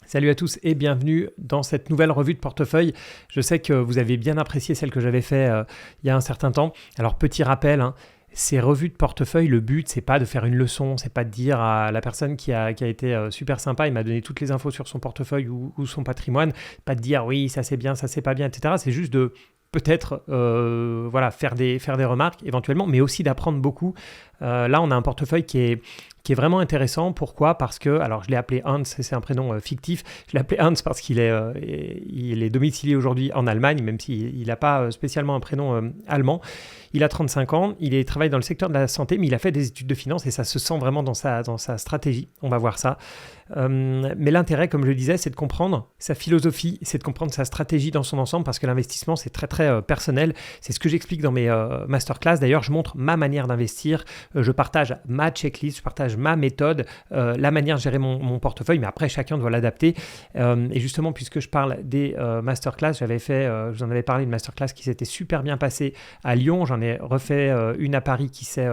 Salut à tous et bienvenue dans cette nouvelle revue de portefeuille. Je sais que vous avez bien apprécié celle que j'avais fait il y a un certain temps. Alors petit rappel, ces revues de portefeuille, le but c'est pas de faire une leçon, c'est pas de dire à la personne qui a été super sympa, il m'a donné toutes les infos sur son portefeuille ou son patrimoine, pas de dire oui ça c'est bien, ça c'est pas bien, etc. C'est juste de peut-être faire des remarques éventuellement, mais aussi d'apprendre beaucoup. Là on a un portefeuille qui est vraiment intéressant. Pourquoi ? Parce que, alors je l'ai appelé Hans, c'est un prénom fictif, je l'ai appelé Hans parce qu'il est domicilié aujourd'hui en Allemagne, même s'il n'a pas spécialement un prénom allemand. Il a 35 ans, il travaille dans le secteur de la santé, mais il a fait des études de finance et ça se sent vraiment dans sa stratégie. On va voir ça. Mais l'intérêt, comme je le disais, c'est de comprendre sa philosophie, c'est de comprendre sa stratégie dans son ensemble parce que l'investissement, c'est très très personnel. C'est ce que j'explique dans mes masterclass. D'ailleurs, je montre ma manière d'investir, je partage ma checklist, je partage ma méthode, la manière de gérer mon portefeuille, mais après, chacun doit l'adapter. Et justement, puisque je parle des masterclass, je vous en avais parlé, une masterclass qui s'était super bien passée à Lyon. J'en ai refait une à Paris qui s'est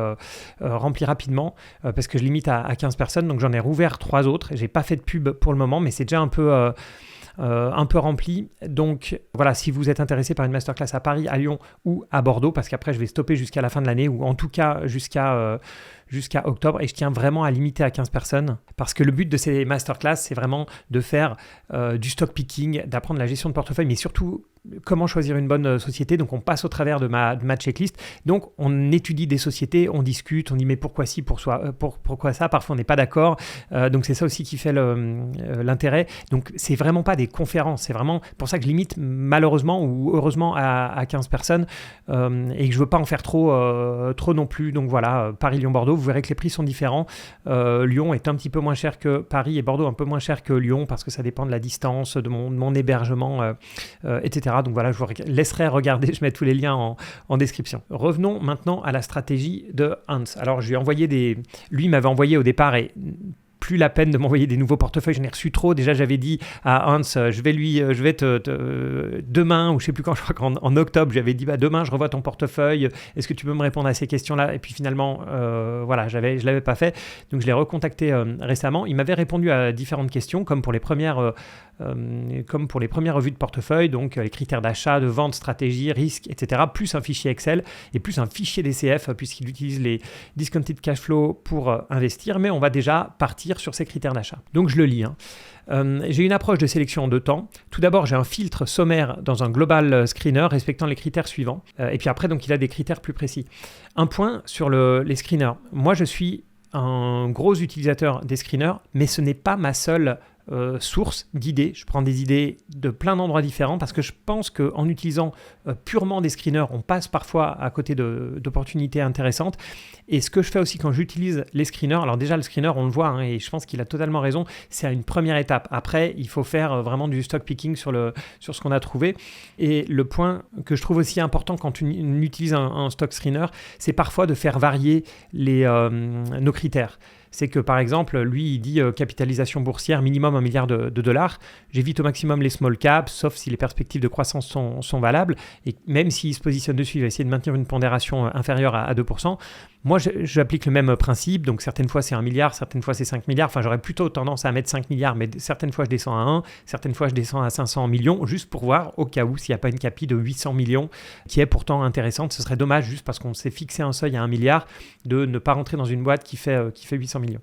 remplie rapidement parce que je limite à 15 personnes, donc j'en ai rouvert 3 autres. J'ai pas fait de pub pour le moment, mais c'est déjà un peu rempli. Donc voilà, si vous êtes intéressé par une masterclass à Paris, à Lyon ou à Bordeaux, parce qu'après je vais stopper jusqu'à la fin de l'année, ou en tout cas jusqu'à octobre, et je tiens vraiment à limiter à 15 personnes, parce que le but de ces masterclass, c'est vraiment de faire du stock picking, d'apprendre la gestion de portefeuille, mais surtout comment choisir une bonne société. Donc on passe au travers de ma checklist, donc on étudie des sociétés, on discute, on dit mais pourquoi ci, pourquoi ça, parfois on n'est pas d'accord, donc c'est ça aussi qui fait l'intérêt. Donc c'est vraiment pas des conférences, c'est vraiment pour ça que je limite malheureusement ou heureusement à 15 personnes et que je veux pas en faire trop non plus. Donc voilà, Paris, Lyon, Bordeaux, vous verrez que les prix sont différents. Lyon est un petit peu moins cher que Paris et Bordeaux un peu moins cher que Lyon parce que ça dépend de la distance, de mon hébergement, etc. Donc voilà, je vous laisserai regarder, je mets tous les liens en description. Revenons maintenant à la stratégie de Hans. Alors lui il m'avait envoyé au départ et plus la peine de m'envoyer des nouveaux portefeuilles, j'en ai reçu trop. Déjà, j'avais dit à Hans, demain, ou je sais plus quand, je crois qu'en octobre, j'avais dit, demain, je revois ton portefeuille, est-ce que tu peux me répondre à ces questions-là ? Et puis finalement, je l'avais pas fait. Donc, je l'ai recontacté récemment. Il m'avait répondu à différentes questions, comme pour les premières revues de portefeuille, donc les critères d'achat, de vente, stratégie, risque, etc., plus un fichier Excel et plus un fichier DCF, puisqu'il utilise les discounted cash flow pour investir. Mais on va déjà partir sur ces critères d'achat. Donc je le lis. J'ai une approche de sélection en 2 temps. Tout d'abord, j'ai un filtre sommaire dans un global screener respectant les critères suivants. Et puis après, donc il a des critères plus précis. Un point sur les screeners. Moi, je suis un gros utilisateur des screeners, mais ce n'est pas ma seule source d'idées. Je prends des idées de plein d'endroits différents parce que je pense qu'en utilisant purement des screeners, on passe parfois à côté d'opportunités intéressantes. Et ce que je fais aussi quand j'utilise les screeners, alors déjà le screener, on le voit, et je pense qu'il a totalement raison, c'est une première étape. Après, il faut faire vraiment du stock picking sur ce qu'on a trouvé. Et le point que je trouve aussi important quand on utilise un stock screener, c'est parfois de faire varier nos critères. C'est que par exemple, lui, il dit capitalisation boursière minimum $1 milliard. J'évite au maximum les small caps, sauf si les perspectives de croissance sont valables. Et même s'il se positionne dessus, il va essayer de maintenir une pondération inférieure à 2%. Moi, j'applique le même principe. Donc, certaines fois, c'est 1 milliard, certaines fois, c'est 5 milliards. Enfin, j'aurais plutôt tendance à mettre 5 milliards, mais certaines fois, je descends à 1, certaines fois, je descends à 500 millions, juste pour voir, au cas où, s'il n'y a pas une capi de 800 millions, qui est pourtant intéressante. Ce serait dommage, juste parce qu'on s'est fixé un seuil à 1 milliard, de ne pas rentrer dans une boîte qui fait 800 millions.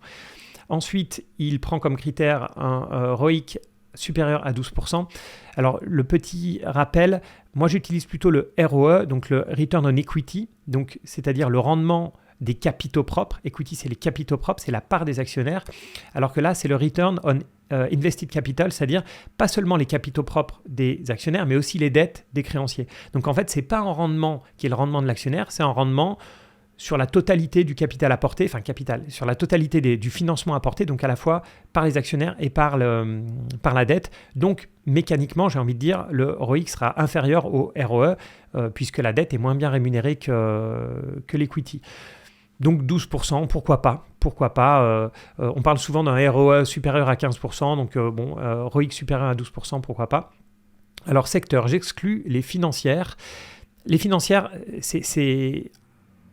Ensuite, il prend comme critère un ROIC supérieur à 12%. Alors, le petit rappel, moi, j'utilise plutôt le ROE, donc le Return on Equity, donc c'est-à-dire le rendement des capitaux propres. Equity, c'est les capitaux propres, c'est la part des actionnaires, alors que là, c'est le Return on Invested Capital, c'est-à-dire pas seulement les capitaux propres des actionnaires, mais aussi les dettes des créanciers. Donc, en fait, ce n'est pas un rendement qui est le rendement de l'actionnaire, c'est un rendement sur la totalité du capital apporté, sur la totalité du financement apporté, donc à la fois par les actionnaires et par la dette. Donc, mécaniquement, j'ai envie de dire, le ROIC sera inférieur au ROE, puisque la dette est moins bien rémunérée que l'equity. Donc 12%, pourquoi pas on parle souvent d'un ROE supérieur à 15%, donc ROIC supérieur à 12%, pourquoi pas. Alors, secteur, j'exclus les financières. Les financières, c'est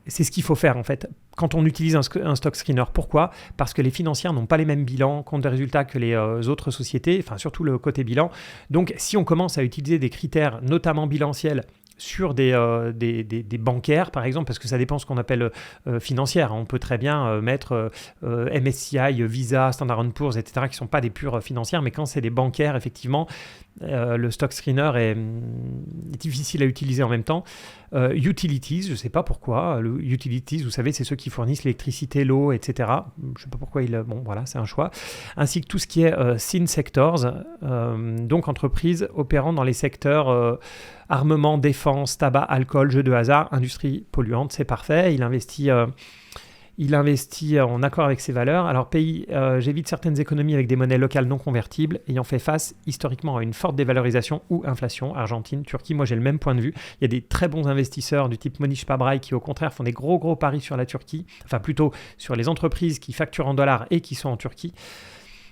c'est ce qu'il faut faire en fait quand on utilise un stock screener. Pourquoi ? Parce que les financières n'ont pas les mêmes bilans, compte de résultats que les autres sociétés, enfin surtout le côté bilan. Donc si on commence à utiliser des critères, notamment bilanciels, sur des bancaires, par exemple, parce que ça dépend ce qu'on appelle financière. On peut très bien mettre MSCI, Visa, Standard & Poor's, etc., qui ne sont pas des pures financières, mais quand c'est des bancaires, effectivement, le stock screener est difficile à utiliser en même temps. Utilities, je ne sais pas pourquoi. Utilities, vous savez, c'est ceux qui fournissent l'électricité, l'eau, etc. Je ne sais pas pourquoi bon, voilà, c'est un choix. Ainsi que tout ce qui est SIN sectors, donc entreprises opérant dans les secteurs armement, défense, tabac, alcool, jeux de hasard, industrie polluante, c'est parfait. Il investit en accord avec ses valeurs. Alors j'évite certaines économies avec des monnaies locales non convertibles, ayant fait face historiquement à une forte dévalorisation ou inflation. Argentine, Turquie, moi j'ai le même point de vue. Il y a des très bons investisseurs du type Monish Pabrai qui au contraire font des gros paris sur la Turquie, enfin plutôt sur les entreprises qui facturent en dollars et qui sont en Turquie.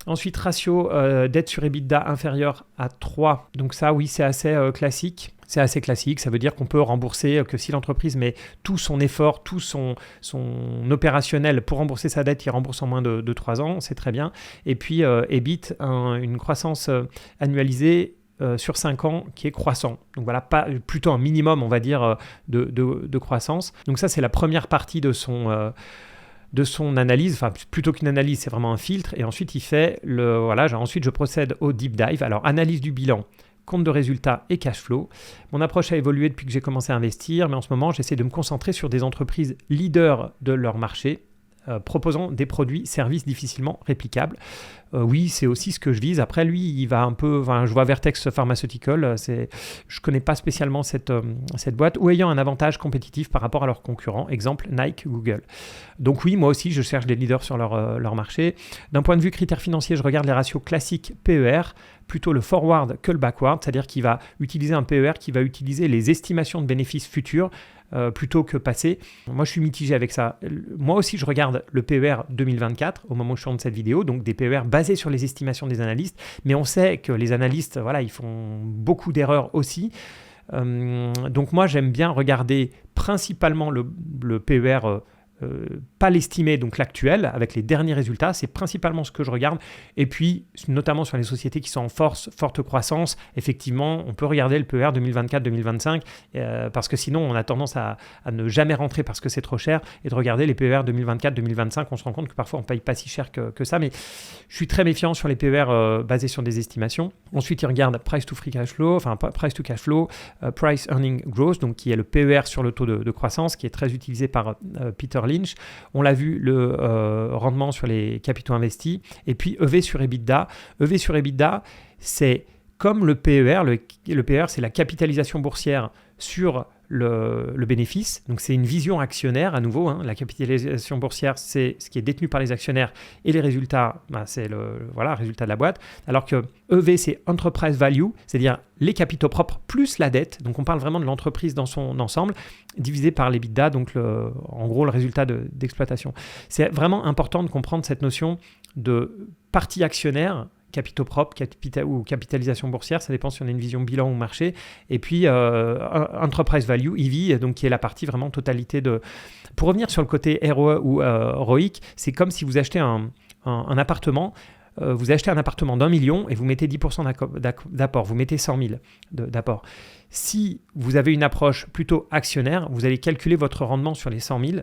Ensuite, ratio dette sur EBITDA inférieur à 3. Donc ça, oui, c'est assez classique. C'est assez classique, ça veut dire qu'on peut rembourser, que si l'entreprise met tout son effort, tout son opérationnel pour rembourser sa dette, il rembourse en moins de 3 ans, c'est très bien. Et puis EBIT, une croissance annualisée sur 5 ans qui est croissant. Donc voilà, plutôt un minimum, on va dire, de croissance. Donc ça, c'est la première partie de son analyse, enfin plutôt qu'une analyse, c'est vraiment un filtre. Et ensuite, ensuite je procède au deep dive. Alors, analyse du bilan, compte de résultats et cash flow. Mon approche a évolué depuis que j'ai commencé à investir, mais en ce moment, j'essaie de me concentrer sur des entreprises leaders de leur marché, proposant des produits, services difficilement réplicables. Oui, c'est aussi ce que je vise. Après, lui, il va un peu... je vois Vertex Pharmaceutical, je ne connais pas spécialement cette boîte, ou ayant un avantage compétitif par rapport à leurs concurrents, exemple Nike, Google. Donc oui, moi aussi, je cherche des leaders sur leur marché. D'un point de vue critères financiers, je regarde les ratios classiques PER, plutôt le forward que le backward, c'est-à-dire qu'il va utiliser un PER qui va utiliser les estimations de bénéfices futurs plutôt que passés. Moi, je suis mitigé avec ça. Moi aussi, je regarde le PER 2024 au moment où je tourne cette vidéo, donc des PER basés sur les estimations des analystes, mais on sait que les analystes, ils font beaucoup d'erreurs aussi. Donc moi, j'aime bien regarder principalement le PER pas l'estimé, donc l'actuel, avec les derniers résultats, c'est principalement ce que je regarde. Et puis, notamment sur les sociétés qui sont en forte croissance, effectivement, on peut regarder le PER 2024-2025, parce que sinon, on a tendance à ne jamais rentrer parce que c'est trop cher, et de regarder les PER 2024-2025, on se rend compte que parfois, on ne paye pas si cher que ça, mais je suis très méfiant sur les PER basés sur des estimations. Ensuite, il regarde price to cash flow, price earning growth, donc qui est le PER sur le taux de croissance, qui est très utilisé par Peter Lynch. On l'a vu, le rendement sur les capitaux investis. Et puis EV sur EBITDA. EV sur EBITDA, c'est comme le PER. Le PER, c'est la capitalisation boursière sur le bénéfice. Donc, c'est une vision actionnaire à nouveau. La capitalisation boursière, c'est ce qui est détenu par les actionnaires et les résultats, c'est le résultat de la boîte. Alors que EV, c'est Enterprise Value, c'est-à-dire les capitaux propres plus la dette. Donc, on parle vraiment de l'entreprise dans son ensemble, divisé par l'EBITDA, donc en gros le résultat d'exploitation. C'est vraiment important de comprendre cette notion de partie actionnaire, capitaux propres ou capitalisation boursière, ça dépend si on a une vision bilan ou marché, et puis Enterprise Value, EV, donc qui est la partie vraiment totalité de... Pour revenir sur le côté ROE ou ROIC, c'est comme si vous achetez un appartement, vous achetez un appartement d'1 million et vous mettez 10% d'apport, vous mettez 100 000 d'apport. Si vous avez une approche plutôt actionnaire, vous allez calculer votre rendement sur les 100 000.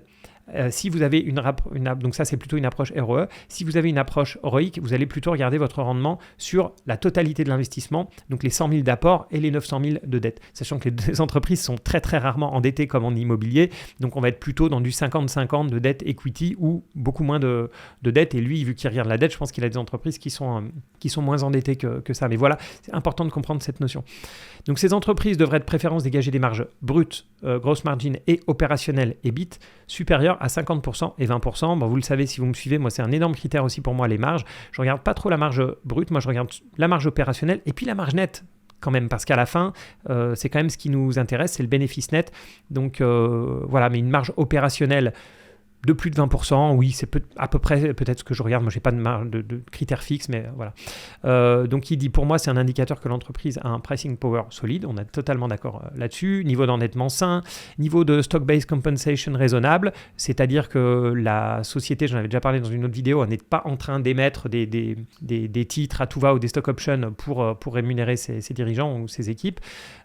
Si vous avez donc ça c'est plutôt une approche ROE. Si vous avez une approche ROIC, vous allez plutôt regarder votre rendement sur la totalité de l'investissement, donc les 100 000 d'apport et les 900 000 de dette. Sachant que les entreprises sont très très rarement endettées comme en immobilier, donc on va être plutôt dans du 50-50 de dette equity ou beaucoup moins de dette. Et lui, vu qu'il regarde la dette, je pense qu'il a des entreprises qui sont moins endettées que ça. Mais voilà, c'est important de comprendre cette notion. Donc ces entreprises devraient de préférence dégager des marges brutes, gross margin et opérationnelles EBIT supérieures à 50% et 20%. Bon, vous le savez si vous me suivez, moi c'est un énorme critère aussi pour moi les marges. Je regarde pas trop la marge brute, moi je regarde la marge opérationnelle et puis la marge nette quand même, parce qu'à la fin, c'est quand même ce qui nous intéresse, c'est le bénéfice net. Donc voilà, mais une marge opérationnelle de plus de 20%, oui, c'est à peu près peut-être ce que je regarde. Moi, je n'ai pas de critères fixes, mais voilà. Donc, il dit, pour moi, c'est un indicateur que l'entreprise a un pricing power solide. On est totalement d'accord là-dessus. Niveau d'endettement sain, niveau de stock-based compensation raisonnable, c'est-à-dire que la société, j'en avais déjà parlé dans une autre vidéo, n'est pas en train d'émettre des titres à tout va ou des stock options pour rémunérer ses dirigeants ou ses équipes.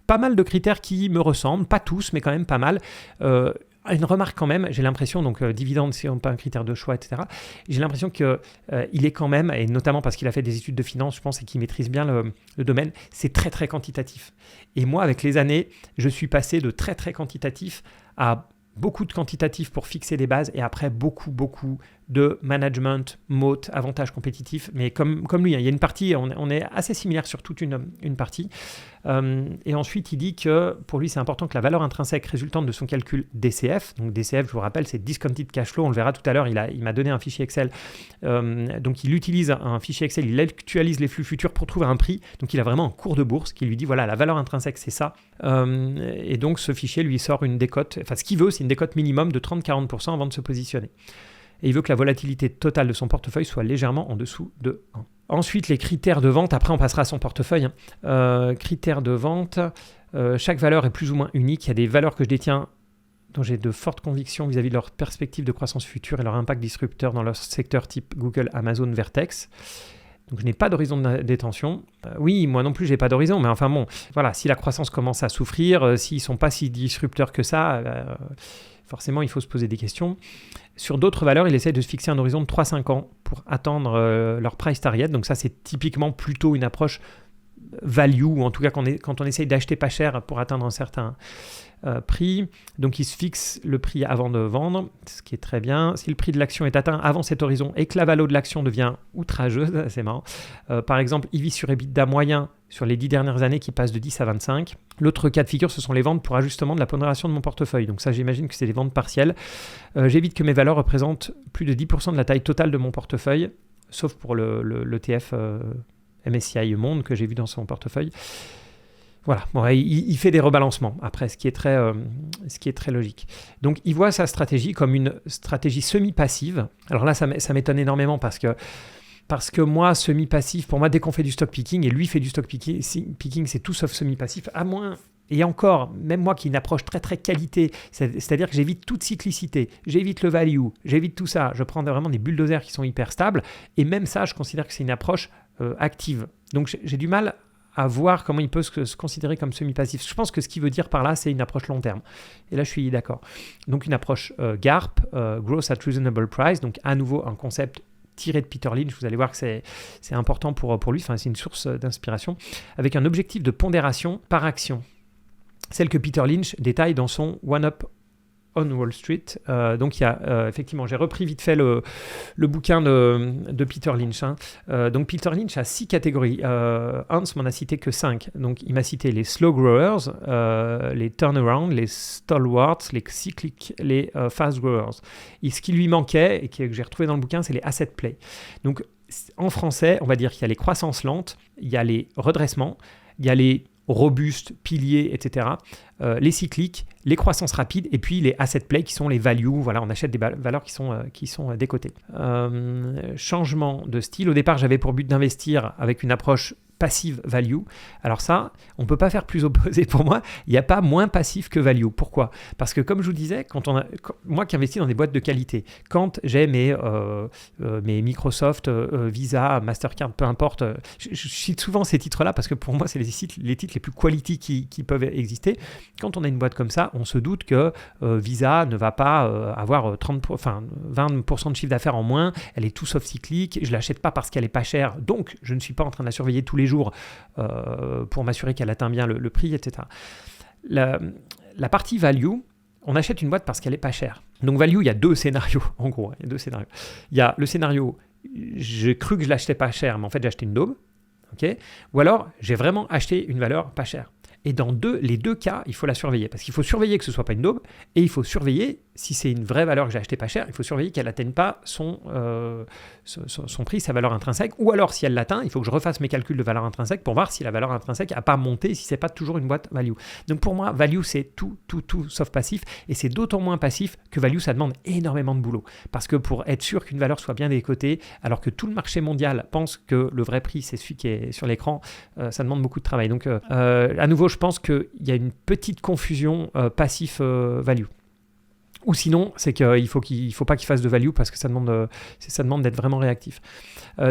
Pas mal de critères qui me ressemblent, pas tous, mais quand même pas mal. Une remarque quand même, j'ai l'impression, donc dividende, c'est pas un critère de choix, etc. J'ai l'impression qu'il est quand même, et notamment parce qu'il a fait des études de finance, je pense, et qu'il maîtrise bien le domaine, c'est très très quantitatif. Et moi, avec les années, je suis passé de très très quantitatif à beaucoup de quantitatif pour fixer des bases et après beaucoup de management, moat, avantages compétitifs. Mais comme lui, il y a une partie, on est assez similaire sur toute une partie. Et ensuite, il dit que pour lui, c'est important que la valeur intrinsèque résultante de son calcul DCF, donc DCF, je vous rappelle, c'est Discounted Cash Flow, on le verra tout à l'heure, il m'a donné un fichier Excel. Donc, il utilise un fichier Excel, il actualise les flux futurs pour trouver un prix. Donc, il a vraiment un cours de bourse qui lui dit, voilà, la valeur intrinsèque, c'est ça. Et donc, ce fichier lui sort une décote, enfin, ce qu'il veut, c'est une décote minimum de 30-40% avant de se positionner. Et il veut que la volatilité totale de son portefeuille soit légèrement en dessous de 1. Ensuite, les critères de vente, après on passera à son portefeuille. Critères de vente, chaque valeur est plus ou moins unique. Il y a des valeurs que je détiens dont j'ai de fortes convictions vis-à-vis de leur perspective de croissance future et leur impact disrupteur dans leur secteur type Google, Amazon, Vertex. Donc je n'ai pas d'horizon de détention. Oui, moi non plus, je n'ai pas d'horizon, mais enfin bon, voilà, si la croissance commence à souffrir, s'ils ne sont pas si disrupteurs que ça, forcément, il faut se poser des questions. Sur d'autres valeurs, il essaie de se fixer un horizon de 3-5 ans pour atteindre leur price target. Donc ça, c'est typiquement plutôt une approche value, ou en tout cas quand on essaye d'acheter pas cher pour atteindre un certain prix. Donc il se fixe le prix avant de vendre, ce qui est très bien. Si le prix de l'action est atteint avant cet horizon et que la valeur de l'action devient outrageuse, c'est marrant. Par exemple, EV sur EBITDA moyen sur les 10 dernières années qui passe de 10 à 25. L'autre cas de figure, ce sont les ventes pour ajustement de la pondération de mon portefeuille. Donc ça, j'imagine que c'est des ventes partielles. J'évite que mes valeurs représentent plus de 10% de la taille totale de mon portefeuille, sauf pour l'ETF MSCI Monde que j'ai vu dans son portefeuille. Voilà, bon, il fait des rebalancements après, ce qui est très logique. Donc, il voit sa stratégie comme une stratégie semi-passive. Alors là, ça m'étonne énormément parce que moi, semi-passif, pour moi, dès qu'on fait du stock picking, et lui fait du stock picking, c'est tout sauf semi-passif, à moins, et encore, même moi qui ai une approche très très qualité, c'est-à-dire que j'évite toute cyclicité, j'évite le value, j'évite tout ça, je prends vraiment des bulldozers qui sont hyper stables, et même ça, je considère que c'est une approche active. Donc j'ai du mal à voir comment il peut se considérer comme semi-passif. Je pense que ce qu'il veut dire par là, c'est une approche long terme. Et là, je suis d'accord. Donc une approche GARP, Growth at Reasonable Price, donc à nouveau un concept tiré de Peter Lynch, vous allez voir que c'est important pour lui, enfin, c'est une source d'inspiration, avec un objectif de pondération par action, celle que Peter Lynch détaille dans son One Up on Wall Street. Donc il y a effectivement, j'ai repris vite fait le bouquin de Peter Lynch. Donc Peter Lynch a 6 catégories. Hans m'en a cité que 5. Donc il m'a cité les slow growers, les turnaround, les stalwarts, les cycliques, les fast growers. Et ce qui lui manquait et que j'ai retrouvé dans le bouquin, c'est les asset play. Donc en français, on va dire qu'il y a les croissances lentes, il y a les redressements, il y a les robustes, piliers, etc. Les cycliques, les croissances rapides et puis les asset play qui sont les values. Voilà, on achète des valeurs qui sont décotées. Changement de style. Au départ, j'avais pour but d'investir avec une approche passive value. Alors ça, on ne peut pas faire plus opposé pour moi. Il n'y a pas moins passif que value. Pourquoi ? Parce que comme je vous disais, moi qui investis dans des boîtes de qualité, quand j'ai mes Microsoft, Visa, Mastercard, peu importe, je cite souvent ces titres-là parce que pour moi, c'est les titres les plus quality qui peuvent exister. Quand on a une boîte comme ça, on se doute que Visa ne va pas avoir 20% de chiffre d'affaires en moins. Elle est tout sauf cyclique. Je ne l'achète pas parce qu'elle n'est pas chère. Donc, je ne suis pas en train de la surveiller tous les jours pour m'assurer qu'elle atteint bien le prix, etc. La partie value, on achète une boîte parce qu'elle n'est pas chère. Donc value, il y a 2 scénarios, en gros. Il y a 2 scénarios. Il y a le scénario, j'ai cru que je l'achetais pas cher, mais en fait j'ai acheté une daube. Okay, ou alors, j'ai vraiment acheté une valeur pas chère. Et dans les deux cas, il faut la surveiller. Parce qu'il faut surveiller que ce ne soit pas une daube. Et il faut surveiller, si c'est une vraie valeur que j'ai achetée pas cher, il faut surveiller qu'elle n'atteigne pas son prix, sa valeur intrinsèque. Ou alors, si elle l'atteint, il faut que je refasse mes calculs de valeur intrinsèque pour voir si la valeur intrinsèque n'a pas monté, si ce n'est pas toujours une boîte value. Donc pour moi, value, c'est tout sauf passif. Et c'est d'autant moins passif que value, ça demande énormément de boulot. Parce que pour être sûr qu'une valeur soit bien décotée, alors que tout le marché mondial pense que le vrai prix, c'est celui qui est sur l'écran, ça demande beaucoup de travail. Donc à nouveau, je pense qu'il y a une petite confusion passif-value. Ou sinon, c'est qu'il ne faut pas qu'il fasse de value parce que ça demande d'être vraiment réactif.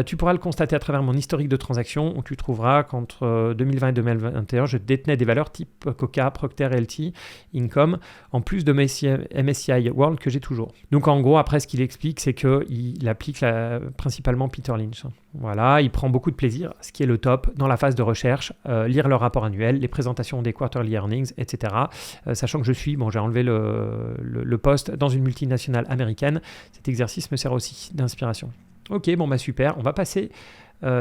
Tu pourras le constater à travers mon historique de transactions où tu trouveras qu'entre 2020 et 2021, je détenais des valeurs type Coca, Procter & LT, Income, en plus de MSCI World que j'ai toujours. Donc en gros, après, ce qu'il explique, c'est qu'il applique principalement Peter Lynch. Voilà, il prend beaucoup de plaisir, ce qui est le top dans la phase de recherche, lire le rapport annuel, les présentations des quarterly earnings, etc. Sachant que j'ai enlevé le poste dans une multinationale américaine. Cet exercice me sert aussi d'inspiration. Ok, super, on va passer.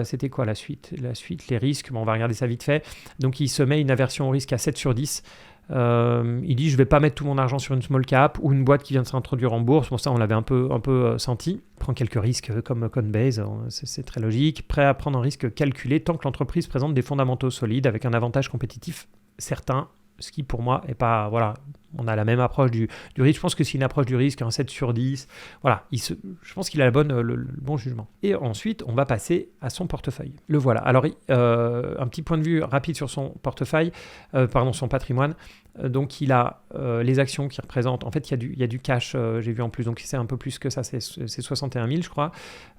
C'était quoi la suite ? La suite, les risques, on va regarder ça vite fait. Donc il se met une aversion au risque à 7 sur 10. Il dit je ne vais pas mettre tout mon argent sur une small cap ou une boîte qui vient de s'introduire en bourse. Bon, ça on l'avait un peu senti. Il prend quelques risques comme Coinbase, c'est très logique. Prêt à prendre un risque calculé tant que l'entreprise présente des fondamentaux solides avec un avantage compétitif certain. Ce qui pour moi est pas, voilà, on a la même approche du risque. Je pense que c'est une approche du risque, un 7 sur 10. Voilà, je pense qu'il a le bon jugement. Et ensuite, on va passer à son portefeuille. Le voilà. Alors, un petit point de vue rapide sur son portefeuille, son patrimoine. Donc, il a les actions qui représentent, en fait, il y a du cash, j'ai vu en plus, donc c'est un peu plus que ça, c'est 61 000, je crois.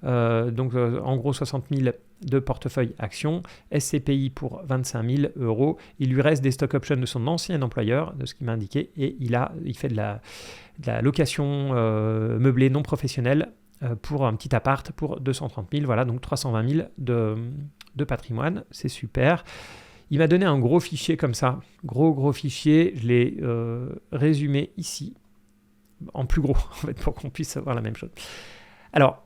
En gros, 60 000 de portefeuille actions, SCPI pour 25 000 euros. Il lui reste des stock options de son ancien employeur, de ce qu'il m'a indiqué, et il fait de la location meublée non professionnelle pour un petit appart pour 230 000. Voilà, donc 320 000 de patrimoine, c'est super. Il m'a donné un gros fichier comme ça, gros fichier, je l'ai résumé ici, en plus gros, en fait, pour qu'on puisse voir la même chose. Alors,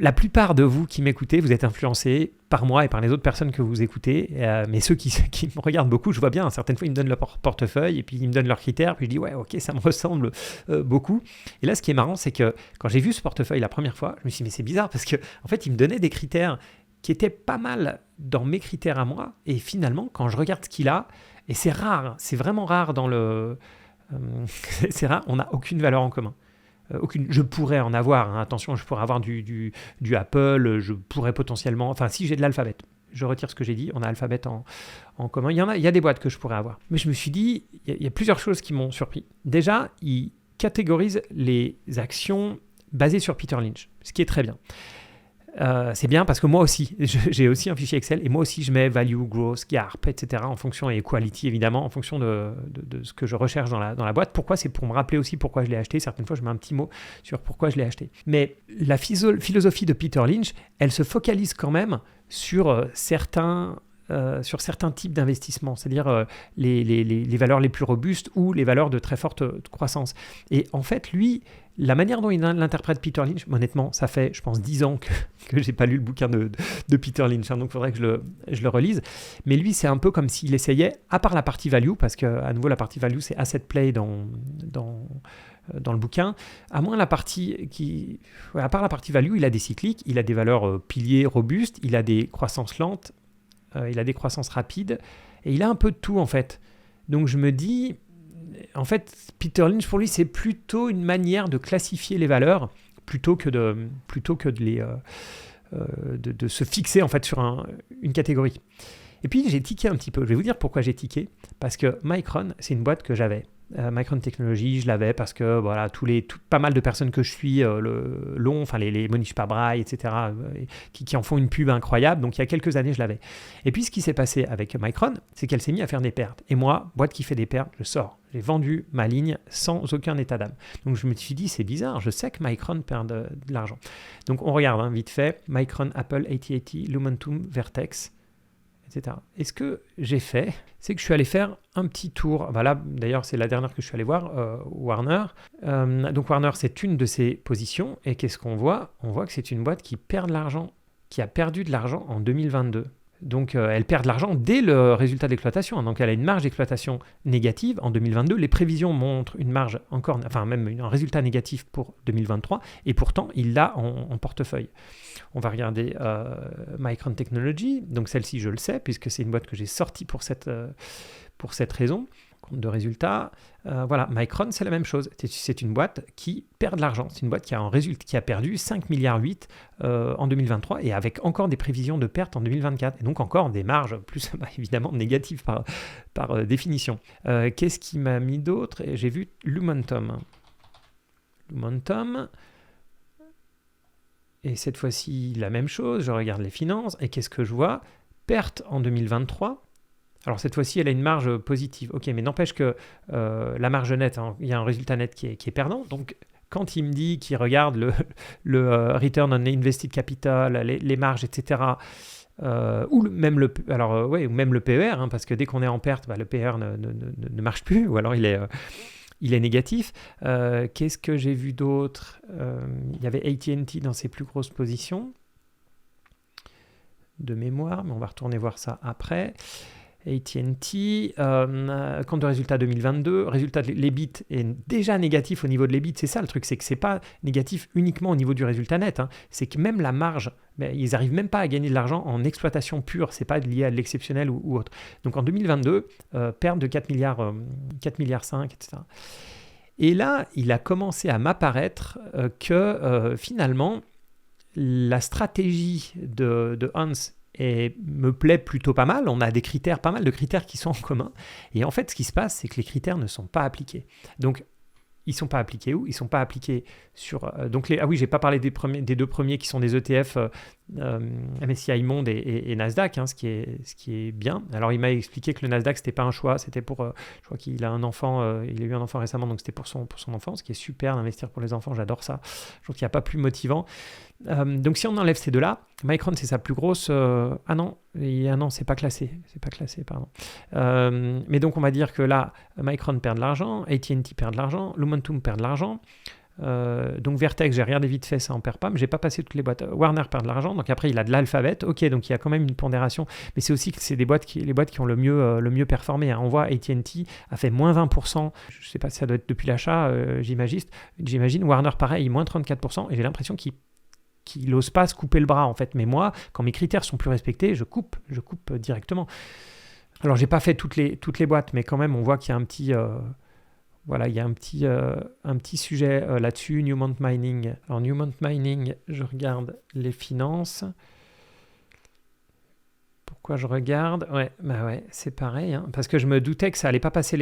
la plupart de vous qui m'écoutez, vous êtes influencés par moi et par les autres personnes que vous écoutez, mais ceux qui me regardent beaucoup, je vois bien, certaines fois ils me donnent leur portefeuille et puis ils me donnent leurs critères, puis je dis ouais ok ça me ressemble beaucoup. Et là ce qui est marrant c'est que quand j'ai vu ce portefeuille la première fois, je me suis dit mais c'est bizarre parce que en fait il me donnait des critères qui étaient pas mal dans mes critères à moi, et finalement quand je regarde ce qu'il a, et c'est rare, c'est vraiment rare c'est rare, on n'a aucune valeur en commun. Aucune. Je pourrais en avoir, attention, je pourrais avoir du Apple, je pourrais potentiellement, enfin si j'ai de l'Alphabet, je retire ce que j'ai dit, on a Alphabet en commun, il y a des boîtes que je pourrais avoir. Mais je me suis dit, il y a plusieurs choses qui m'ont surpris. Déjà, il catégorise les actions basées sur Peter Lynch, ce qui est très bien. C'est bien parce que moi aussi, j'ai aussi un fichier Excel et moi aussi je mets value, growth, GARP, etc. en fonction, et quality évidemment, en fonction de ce que je recherche dans la boîte. Pourquoi ? C'est pour me rappeler aussi pourquoi je l'ai acheté. Certaines fois, je mets un petit mot sur pourquoi je l'ai acheté. Mais la philosophie de Peter Lynch, elle se focalise quand même sur certains types d'investissements, c'est-à-dire les valeurs les plus robustes ou les valeurs de très forte croissance. Et en fait, lui, la manière dont il l'interprète Peter Lynch, honnêtement, ça fait, je pense, 10 ans que je n'ai pas lu le bouquin de Peter Lynch, donc il faudrait que je le relise. Mais lui, c'est un peu comme s'il essayait, à part la partie value, parce qu'à nouveau, la partie value, c'est asset play dans le bouquin, à part la partie value, il a des cycliques, il a des valeurs piliers robustes, il a des croissances lentes, il a des croissances rapides, et il a un peu de tout en fait. Donc je me dis, en fait, Peter Lynch pour lui c'est plutôt une manière de classifier les valeurs plutôt que de se fixer en fait sur une catégorie. Et puis j'ai tiqué un petit peu. Je vais vous dire pourquoi j'ai tiqué. Parce que Micron, c'est une boîte que j'avais. Micron Technology, je l'avais parce que voilà, pas mal de personnes que je suis les Monish Pabrai, etc., qui en font une pub incroyable. Donc il y a quelques années, je l'avais. Et puis ce qui s'est passé avec Micron, c'est qu'elle s'est mise à faire des pertes. Et moi, boîte qui fait des pertes, je sors. J'ai vendu ma ligne sans aucun état d'âme. Donc je me suis dit, c'est bizarre, je sais que Micron perd de l'argent. Donc on regarde vite fait, Micron, Apple, AT&T, Lumentum, Vertex, etc. Et ce que j'ai fait, c'est que je suis allé faire un petit tour. Là, d'ailleurs, c'est la dernière que je suis allé voir, Warner. Donc Warner, c'est une de ses positions. Et qu'est-ce qu'on voit ? On voit que c'est une boîte qui perd de l'argent, qui a perdu de l'argent en 2022. Donc, elle perd de l'argent dès le résultat d'exploitation. Donc, elle a une marge d'exploitation négative en 2022. Les prévisions montrent une marge même un résultat négatif pour 2023. Et pourtant, il l'a en portefeuille. On va regarder Micron Technology. Donc, celle-ci, je le sais, puisque c'est une boîte que j'ai sortie pour cette raison. Compte de résultats. Voilà, Micron, c'est la même chose. C'est une boîte qui perd de l'argent. C'est une boîte qui a perdu 5,8 milliards en 2023 et avec encore des prévisions de pertes en 2024. Et donc encore des marges plus évidemment négatives par définition. Qu'est-ce qui m'a mis d'autre? J'ai vu Lumentum. Et cette fois-ci, la même chose. Je regarde les finances et qu'est-ce que je vois? Perte en 2023. Alors cette fois-ci, elle a une marge positive. Ok, mais n'empêche que la marge nette, il y a un résultat net qui est perdant. Donc quand il me dit qu'il regarde le return on invested capital, les marges, etc., ou même le PER, parce que dès qu'on est en perte, le PER ne marche plus, ou alors il est négatif. Qu'est-ce que j'ai vu d'autre? Il y avait AT&T dans ses plus grosses positions de mémoire, mais on va retourner voir ça après. AT&T, compte de résultat 2022, résultat de l'EBIT est déjà négatif au niveau de l'EBIT. C'est ça le truc, c'est que c'est pas négatif uniquement au niveau du résultat net. C'est que même la marge, ils n'arrivent même pas à gagner de l'argent en exploitation pure. C'est pas lié à de l'exceptionnel ou autre. Donc en 2022, perte de 4 milliards, 4 milliards 5, etc. Et là, il a commencé à m'apparaître que finalement, la stratégie de Hans me plaît plutôt pas mal. On a pas mal de critères qui sont en commun. Et en fait, ce qui se passe, c'est que les critères ne sont pas appliqués. Donc, ils ne sont pas appliqués où? Ils ne sont pas appliqués sur... j'ai pas parlé des deux premiers qui sont des ETF MSCI Monde et Nasdaq, ce qui est bien. Alors, il m'a expliqué que le Nasdaq, c'était pas un choix, c'était pour... je crois qu'il a un enfant, il a eu un enfant récemment, donc c'était pour son enfant, ce qui est super d'investir pour les enfants, j'adore ça. Je trouve qu'il n'y a pas plus motivant. Donc, si on enlève ces deux-là, Micron, c'est sa plus grosse... c'est pas classé, pardon. Mais donc, on va dire que là, Micron perd de l'argent, AT&T perd de l'argent, Lumentum perd de l'argent. Donc Vertex, j'ai regardé vite fait, ça en perd pas, mais j'ai pas passé toutes les boîtes. Warner perd de l'argent, donc après il a de l'Alphabet, ok, donc il y a quand même une pondération, mais c'est aussi que c'est les boîtes qui ont le mieux performé. On voit AT&T a fait moins 20%, je sais pas si ça doit être depuis l'achat, j'imagine. Warner pareil, moins 34%, et j'ai l'impression qu'il n'ose pas se couper le bras en fait. Mais moi, quand mes critères sont plus respectés, je coupe directement. Alors j'ai pas fait toutes les boîtes, mais quand même on voit qu'il y a un petit... il y a un petit sujet là-dessus, Newmont Mining. Alors Newmont Mining, je regarde les finances. Pourquoi je regarde? C'est pareil, parce que je me doutais que ça allait pas passer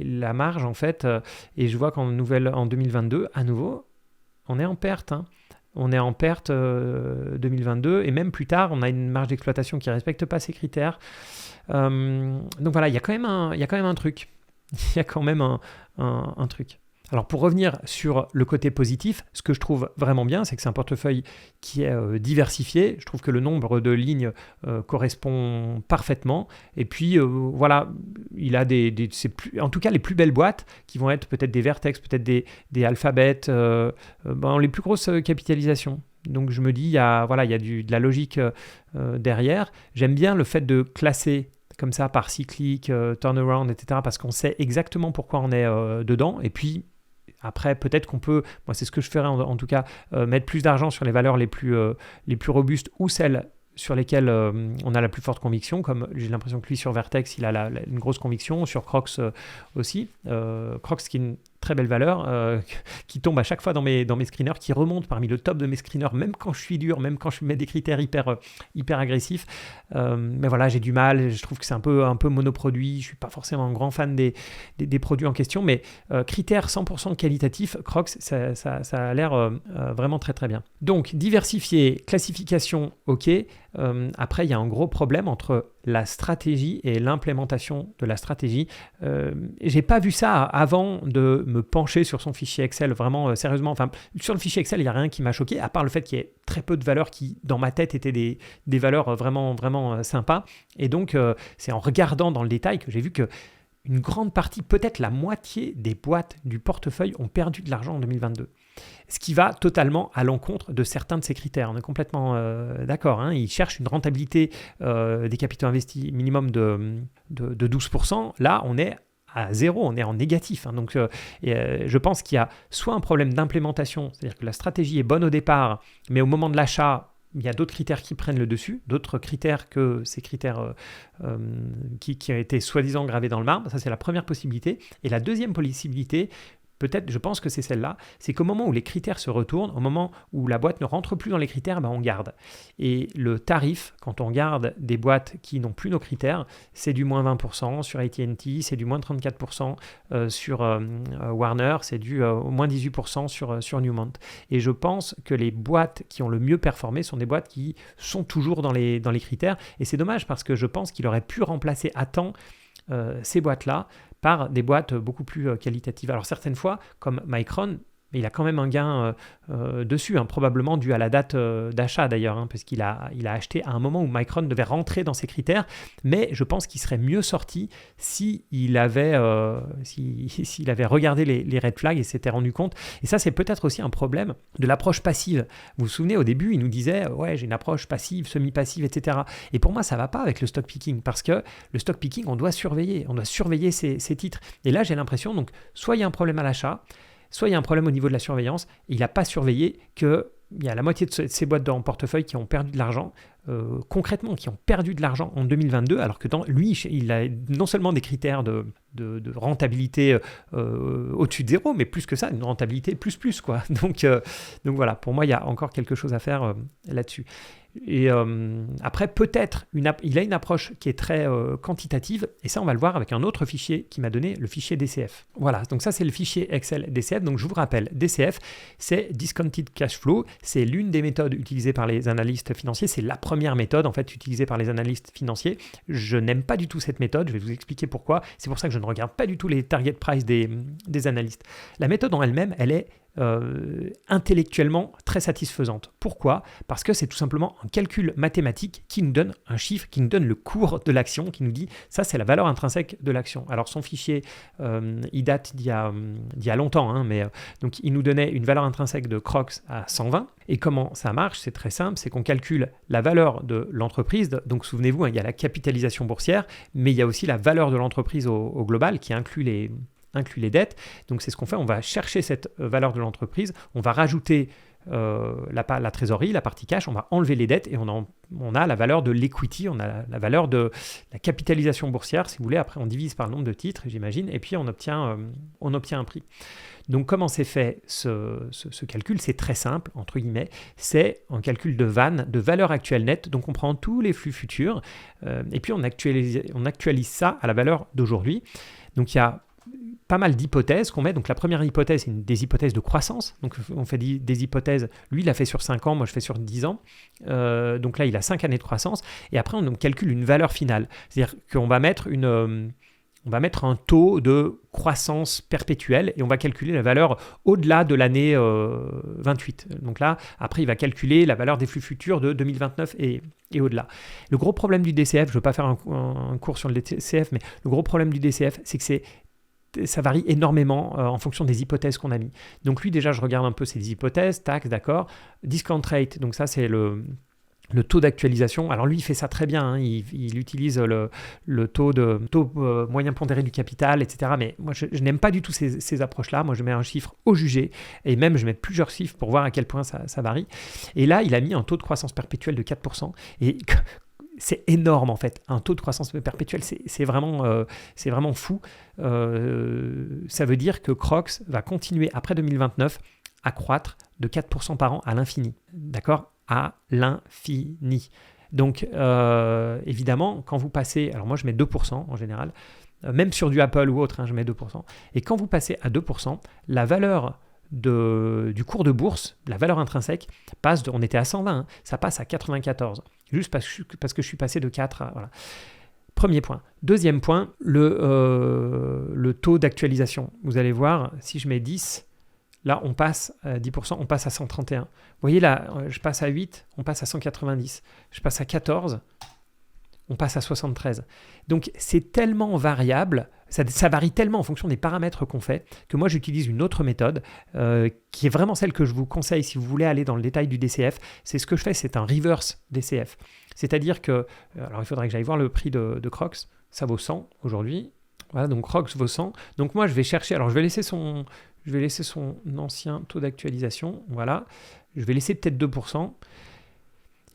la marge en fait, et je vois qu'en 2022, à nouveau, on est en perte. On est en perte 2022, et même plus tard, on a une marge d'exploitation qui ne respecte pas ces critères. Donc voilà, il y a quand même un truc. Il y a quand même un truc. Alors pour revenir sur le côté positif, ce que je trouve vraiment bien, c'est que c'est un portefeuille qui est diversifié. Je trouve que le nombre de lignes correspond parfaitement. Et puis il a en tout cas les plus belles boîtes qui vont être peut-être des Vertex, peut-être des Alphabet, les plus grosses capitalisations. Donc je me dis, il y a de la logique derrière. J'aime bien le fait de classer comme ça par cyclique, turnaround, etc. parce qu'on sait exactement pourquoi on est dedans. Et puis après, peut-être qu'on peut, moi c'est ce que je ferais en tout cas, mettre plus d'argent sur les valeurs les plus robustes ou celles sur lesquelles on a la plus forte conviction, comme j'ai l'impression que lui sur Vertex, il a une grosse conviction, sur Crocs aussi. Crocs qui est une très belle valeur, qui tombe à chaque fois dans mes screeners, qui remonte parmi le top de mes screeners, même quand je suis dur, même quand je mets des critères hyper agressifs. Mais voilà, j'ai du mal, je trouve que c'est un peu monoproduit, je ne suis pas forcément un grand fan des produits en question, mais critères 100% qualitatifs, Crocs, ça a l'air vraiment très très bien. Donc, diversifier, classification, ok. Après, il y a un gros problème entre la stratégie et l'implémentation de la stratégie. J'ai pas vu ça avant de me pencher sur son fichier Excel, vraiment sérieusement. Enfin, sur le fichier Excel, il n'y a rien qui m'a choqué, à part le fait qu'il y ait très peu de valeurs qui, dans ma tête, étaient des valeurs vraiment, vraiment sympas. Et donc, c'est en regardant dans le détail que j'ai vu que une grande partie, peut-être la moitié des boîtes du portefeuille ont perdu de l'argent en 2022. Ce qui va totalement à l'encontre de certains de ces critères. On est complètement d'accord. Hein. Il cherche une rentabilité des capitaux investis minimum de 12%. Là, on est à zéro, on est en négatif. Hein. Donc, je pense qu'il y a soit un problème d'implémentation, c'est-à-dire que la stratégie est bonne au départ, mais au moment de l'achat, il y a d'autres critères qui prennent le dessus, d'autres critères que ces critères qui ont été soi-disant gravés dans le marbre. Ça, c'est la première possibilité. Et la deuxième possibilité, peut-être, je pense que c'est celle-là, c'est qu'au moment où les critères se retournent, au moment où la boîte ne rentre plus dans les critères, on garde. Et le tarif, quand on garde des boîtes qui n'ont plus nos critères, c'est du moins 20% sur AT&T, c'est du moins 34% sur Warner, c'est du au moins 18% sur Newmont. Et je pense que les boîtes qui ont le mieux performé sont des boîtes qui sont toujours dans les critères. Et c'est dommage parce que je pense qu'il aurait pu remplacer à temps ces boîtes-là par des boîtes beaucoup plus qualitatives. Alors certaines fois, comme Micron, il a quand même un gain dessus, hein, probablement dû à la date d'achat d'ailleurs, hein, parce qu'il a acheté à un moment où Micron devait rentrer dans ses critères, mais je pense qu'il serait mieux sorti s'il avait regardé les red flags et s'était rendu compte. Et ça, c'est peut-être aussi un problème de l'approche passive. Vous vous souvenez, au début, il nous disait « ouais, j'ai une approche passive, semi-passive, etc. » Et pour moi, ça ne va pas avec le stock picking, parce que le stock picking, on doit surveiller ces titres. Et là, j'ai l'impression, donc, soit il y a un problème à l'achat, soit il y a un problème au niveau de la surveillance, et il n'a pas surveillé qu'il y a la moitié de ces boîtes dans le portefeuille qui ont perdu de l'argent, concrètement, qui ont perdu de l'argent en 2022, alors que lui, il a non seulement des critères de rentabilité au-dessus de zéro, mais plus que ça, une rentabilité plus, quoi. Donc voilà, pour moi, il y a encore quelque chose à faire là-dessus. Et après, peut-être, il a une approche qui est très quantitative, et ça, on va le voir avec un autre fichier qui m'a donné le fichier DCF. Voilà, donc ça, c'est le fichier Excel DCF. Donc, je vous rappelle, DCF, c'est Discounted Cash Flow. C'est l'une des méthodes utilisées par les analystes financiers. C'est la première méthode, en fait, utilisée par les analystes financiers. Je n'aime pas du tout cette méthode. Je vais vous expliquer pourquoi. C'est pour ça que je ne regarde pas du tout les target price des analystes. La méthode en elle-même, elle est intellectuellement très satisfaisante. Pourquoi ? Parce que c'est tout simplement un calcul mathématique qui nous donne un chiffre, qui nous donne le cours de l'action, qui nous dit ça c'est la valeur intrinsèque de l'action. Alors son fichier, il date d'il y a longtemps, hein, mais donc il nous donnait une valeur intrinsèque de Crocs à 120. Et comment ça marche ? C'est très simple, c'est qu'on calcule la valeur de l'entreprise. Donc souvenez-vous, hein, il y a la capitalisation boursière, mais il y a aussi la valeur de l'entreprise au global qui inclut les dettes. Donc c'est ce qu'on fait, on va chercher cette valeur de l'entreprise, on va rajouter la trésorerie, la partie cash, on va enlever les dettes et on a la valeur de l'equity, on a la valeur de la capitalisation boursière, si vous voulez. Après on divise par le nombre de titres, j'imagine, et puis on obtient un prix. Donc comment c'est fait ce calcul ? C'est très simple, entre guillemets, c'est un calcul de VAN, de valeur actuelle nette. Donc on prend tous les flux futurs et puis on actualise ça à la valeur d'aujourd'hui. Donc il y a pas mal d'hypothèses qu'on met. Donc la première hypothèse, c'est des hypothèses de croissance. Donc on fait des hypothèses, lui il a fait sur 5 ans, moi je fais sur 10 ans. Donc là il a 5 années de croissance. Et après on calcule une valeur finale. C'est-à-dire qu'on va mettre un taux de croissance perpétuelle et on va calculer la valeur au-delà de l'année 28. Donc là, après, il va calculer la valeur des flux futurs de 2029 et au-delà. Le gros problème du DCF, je ne veux pas faire un cours sur le DCF, mais le gros problème du DCF, c'est que ça varie énormément en fonction des hypothèses qu'on a mis. Donc lui, déjà, je regarde un peu ces hypothèses, taxes, d'accord. Discount rate, donc ça, c'est le taux d'actualisation. Alors lui, il fait ça très bien, hein. Il utilise le taux moyen pondéré du capital, etc. Mais moi, je n'aime pas du tout ces approches-là. Moi, je mets un chiffre au jugé et même je mets plusieurs chiffres pour voir à quel point ça varie. Et là, il a mis un taux de croissance perpétuelle de 4%. Et c'est énorme en fait. Un taux de croissance perpétuelle, c'est vraiment fou. Ça veut dire que Crocs va continuer après 2029 à croître de 4% par an à l'infini. D'accord ? À l'infini. Donc, évidemment, quand vous passez... Alors moi, je mets 2% en général. Même sur du Apple ou autre, hein, je mets 2%. Et quand vous passez à 2%, la valeur du cours de bourse, la valeur intrinsèque, on était à 120, hein, ça passe à 94. Juste parce que je suis passé de 4 à... Voilà. Premier point. Deuxième point, le taux d'actualisation. Vous allez voir, si je mets 10... Là, on passe à 10%, on passe à 131. Vous voyez là, je passe à 8, on passe à 190. Je passe à 14, on passe à 73. Donc c'est tellement variable, ça varie tellement en fonction des paramètres qu'on fait, que moi j'utilise une autre méthode qui est vraiment celle que je vous conseille si vous voulez aller dans le détail du DCF. C'est ce que je fais, c'est un reverse DCF. C'est-à-dire que, alors il faudrait que j'aille voir le prix de Crocs, ça vaut 100 aujourd'hui. Voilà, donc Crocs vaut 100. Donc moi je vais chercher, alors je vais laisser son ancien taux d'actualisation, voilà. Je vais laisser peut-être 2%.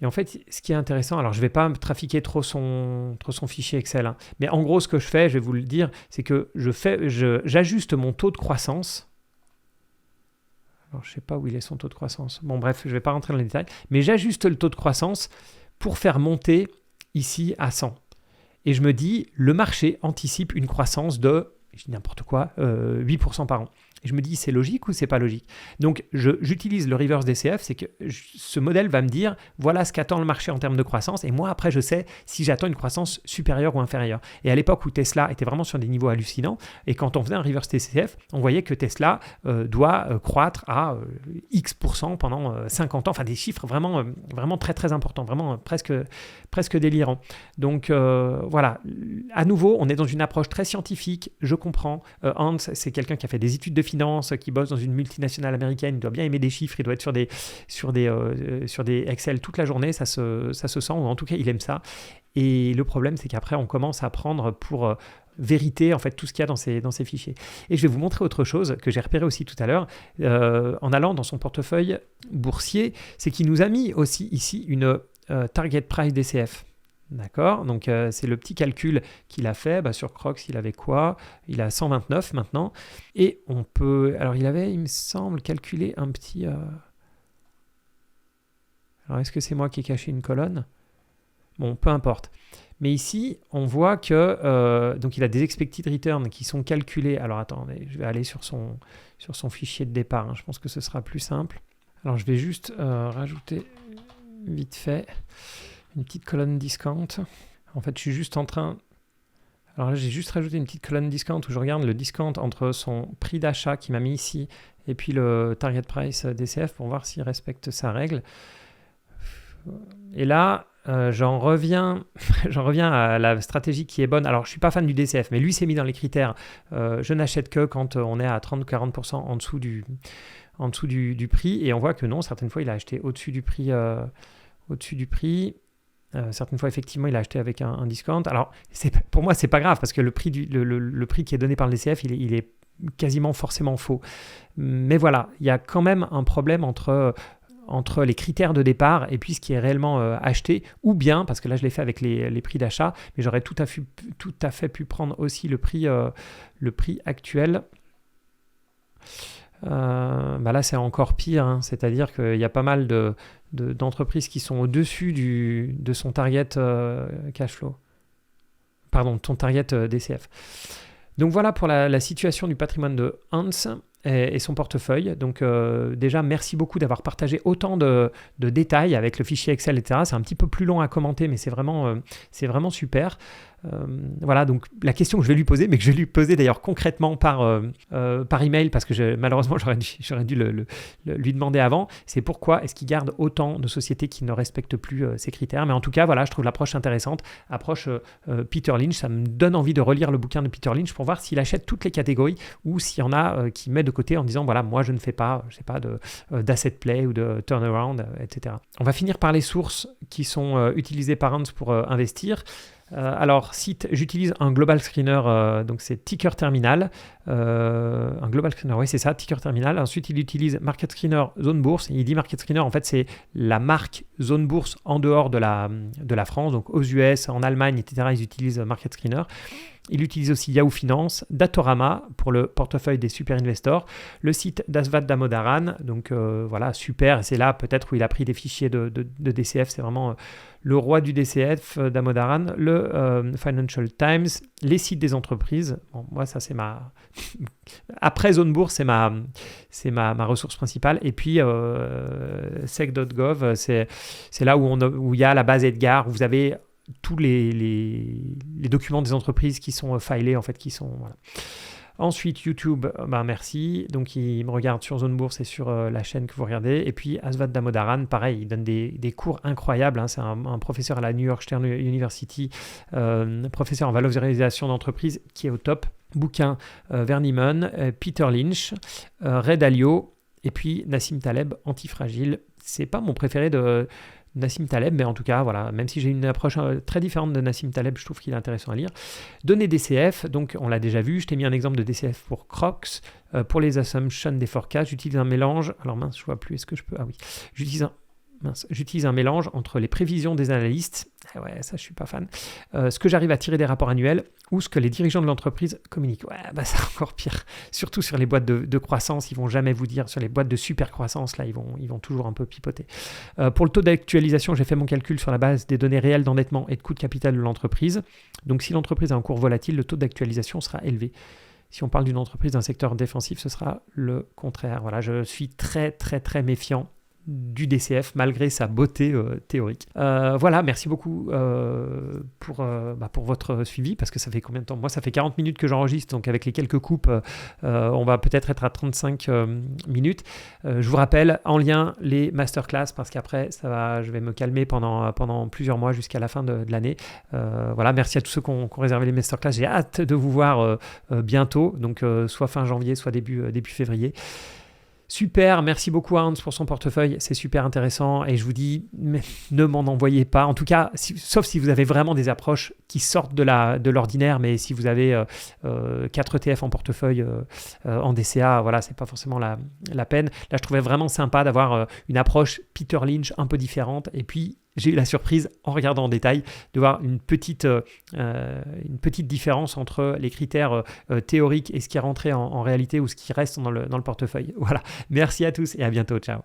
Et en fait, ce qui est intéressant, alors je ne vais pas trafiquer trop son fichier Excel, hein, mais en gros, ce que je fais, je vais vous le dire, c'est que j'ajuste mon taux de croissance. Alors, je ne sais pas où il est son taux de croissance. Bon, bref, je ne vais pas rentrer dans les détails, mais j'ajuste le taux de croissance pour faire monter ici à 100. Et je me dis, le marché anticipe une croissance de, je dis n'importe quoi, 8% par an. Et je me dis, c'est logique ou c'est pas logique? Donc, j'utilise le reverse DCF, c'est que ce modèle va me dire, voilà ce qu'attend le marché en termes de croissance, et moi, après, je sais si j'attends une croissance supérieure ou inférieure. Et à l'époque où Tesla était vraiment sur des niveaux hallucinants, et quand on faisait un reverse DCF, on voyait que Tesla doit croître à X% pendant 50 ans, enfin des chiffres vraiment, vraiment très, très importants, vraiment presque délirants. Donc, voilà, à nouveau, on est dans une approche très scientifique, je comprends. Hans, c'est quelqu'un qui a fait des études de finance, qui bosse dans une multinationale américaine, il doit bien aimer des chiffres, il doit être sur des Excel toute la journée, ça se sent, ou en tout cas il aime ça. Et le problème, c'est qu'après on commence à prendre pour vérité en fait tout ce qu'il y a dans ces fichiers. Et je vais vous montrer autre chose que j'ai repéré aussi tout à l'heure en allant dans son portefeuille boursier, c'est qu'il nous a mis aussi ici une target price DCF. D'accord, donc c'est le petit calcul qu'il a fait. Sur Crocs, il avait quoi? Il a 129 maintenant. Et on peut... Alors, il avait, il me semble, calculé un petit... Alors, est-ce que c'est moi qui ai caché une colonne? Bon, peu importe. Mais ici, on voit que... donc, il a des expected returns qui sont calculés. Alors, attendez, je vais aller sur son fichier de départ. Hein. Je pense que ce sera plus simple. Alors, je vais juste rajouter vite fait... une petite colonne discount. En fait, je suis juste en train... Alors là, j'ai juste rajouté une petite colonne discount où je regarde le discount entre son prix d'achat qu'il m'a mis ici et puis le target price DCF pour voir s'il respecte sa règle. Et là, j'en reviens à la stratégie qui est bonne. Alors, je ne suis pas fan du DCF, mais lui s'est mis dans les critères. Je n'achète que quand on est à 30 ou 40% en dessous du prix. Et on voit que non, certaines fois, il a acheté au-dessus du prix. Certaines fois, effectivement, il a acheté avec un discount. Alors, pour moi, c'est pas grave parce que le prix qui est donné par le DCF, il est quasiment forcément faux. Mais voilà, il y a quand même un problème entre les critères de départ et puis ce qui est réellement acheté, ou bien, parce que là, je l'ai fait avec les prix d'achat, mais j'aurais tout à fait pu prendre aussi le prix actuel. Là, c'est encore pire, hein. C'est-à-dire qu'il y a pas mal d'entreprises qui sont au-dessus de son target cash flow. Pardon, ton target DCF. Donc voilà pour la situation du patrimoine de Hans et son portefeuille. Donc déjà, merci beaucoup d'avoir partagé autant de détails avec le fichier Excel, etc. C'est un petit peu plus long à commenter, mais c'est vraiment super. Voilà, donc la question que je vais lui poser, mais que je vais lui poser d'ailleurs concrètement par email, parce que malheureusement j'aurais dû lui demander avant, c'est pourquoi est-ce qu'il garde autant de sociétés qui ne respectent plus ces critères. Mais en tout cas, voilà, je trouve l'approche intéressante, approche Peter Lynch. Ça me donne envie de relire le bouquin de Peter Lynch pour voir s'il achète toutes les catégories ou s'il y en a qui met de côté en disant, voilà, moi je ne fais pas, je sais pas, d'asset play ou de turnaround, etc. On va finir par les sources qui sont utilisées par Hans pour investir. Alors, j'utilise un global screener, donc c'est Ticker Terminal. Un global screener, oui, c'est ça, Ticker Terminal. Ensuite, il utilise Market Screener Zone Bourse. Et il dit Market Screener, en fait, c'est la marque Zone Bourse en dehors de la France. Donc, aux US, en Allemagne, etc., ils utilisent Market Screener. Il utilise aussi Yahoo Finance, Datorama pour le portefeuille des super investors, le site d'Asvat Damodaran, donc voilà, super, c'est là peut-être où il a pris des fichiers de DCF, c'est vraiment le roi du DCF, Damodaran, le Financial Times, les sites des entreprises, bon, moi ça c'est après Zone Bourse, c'est ma ressource principale, et puis sec.gov, c'est là où il y a la base Edgar, où vous avez tous les documents des entreprises qui sont filés, en fait, qui sont... Voilà. Ensuite, YouTube, merci. Donc, il me regarde sur Zone Bourse et sur la chaîne que vous regardez. Et puis, Asvat Damodaran, pareil, il donne des cours incroyables. Hein. C'est un professeur à la New York Stern University, professeur en valorisation d'entreprise qui est au top. Bouquin Verniman, Peter Lynch, Ray Dalio et puis Nassim Taleb, Antifragile. C'est pas mon préféré de Nassim Taleb, mais en tout cas, voilà, même si j'ai une approche très différente de Nassim Taleb, je trouve qu'il est intéressant à lire. Données DCF, donc on l'a déjà vu, je t'ai mis un exemple de DCF pour Crocs. Pour les assumptions des forecasts, j'utilise un mélange, alors mince, je vois plus, est-ce que je peux, ah oui, j'utilise un mélange entre les prévisions des analystes, ouais, ça je suis pas fan, ce que j'arrive à tirer des rapports annuels ou ce que les dirigeants de l'entreprise communiquent. Ouais, c'est encore pire. Surtout sur les boîtes de croissance, ils vont jamais vous dire. Sur les boîtes de super croissance, là, ils vont toujours un peu pipoter. Pour le taux d'actualisation, j'ai fait mon calcul sur la base des données réelles d'endettement et de coût de capital de l'entreprise. Donc si l'entreprise a un cours volatile, le taux d'actualisation sera élevé. Si on parle d'une entreprise d'un secteur défensif, ce sera le contraire. Voilà, je suis très, très, très méfiant du DCF malgré sa beauté théorique. Voilà, merci beaucoup pour votre suivi, parce que ça fait combien de temps? Moi, ça fait 40 minutes que j'enregistre, donc avec les quelques coupes, on va peut-être être à 35 minutes. Je vous rappelle, en lien, les masterclass, parce qu'après, je vais me calmer pendant plusieurs mois jusqu'à la fin de l'année. Voilà, merci à tous ceux qui ont réservé les masterclass. J'ai hâte de vous voir bientôt, donc soit fin janvier, soit début février. Super, merci beaucoup à Hans pour son portefeuille, c'est super intéressant et je vous dis, ne m'en envoyez pas, en tout cas, sauf si vous avez vraiment des approches qui sortent de l'ordinaire, mais si vous avez 4 ETF en portefeuille en DCA, voilà, c'est pas forcément la peine. Là, je trouvais vraiment sympa d'avoir une approche Peter Lynch un peu différente et puis j'ai eu la surprise, en regardant en détail, de voir une petite différence entre les critères théoriques et ce qui est rentré en réalité ou ce qui reste dans le portefeuille. Voilà, merci à tous et à bientôt, ciao.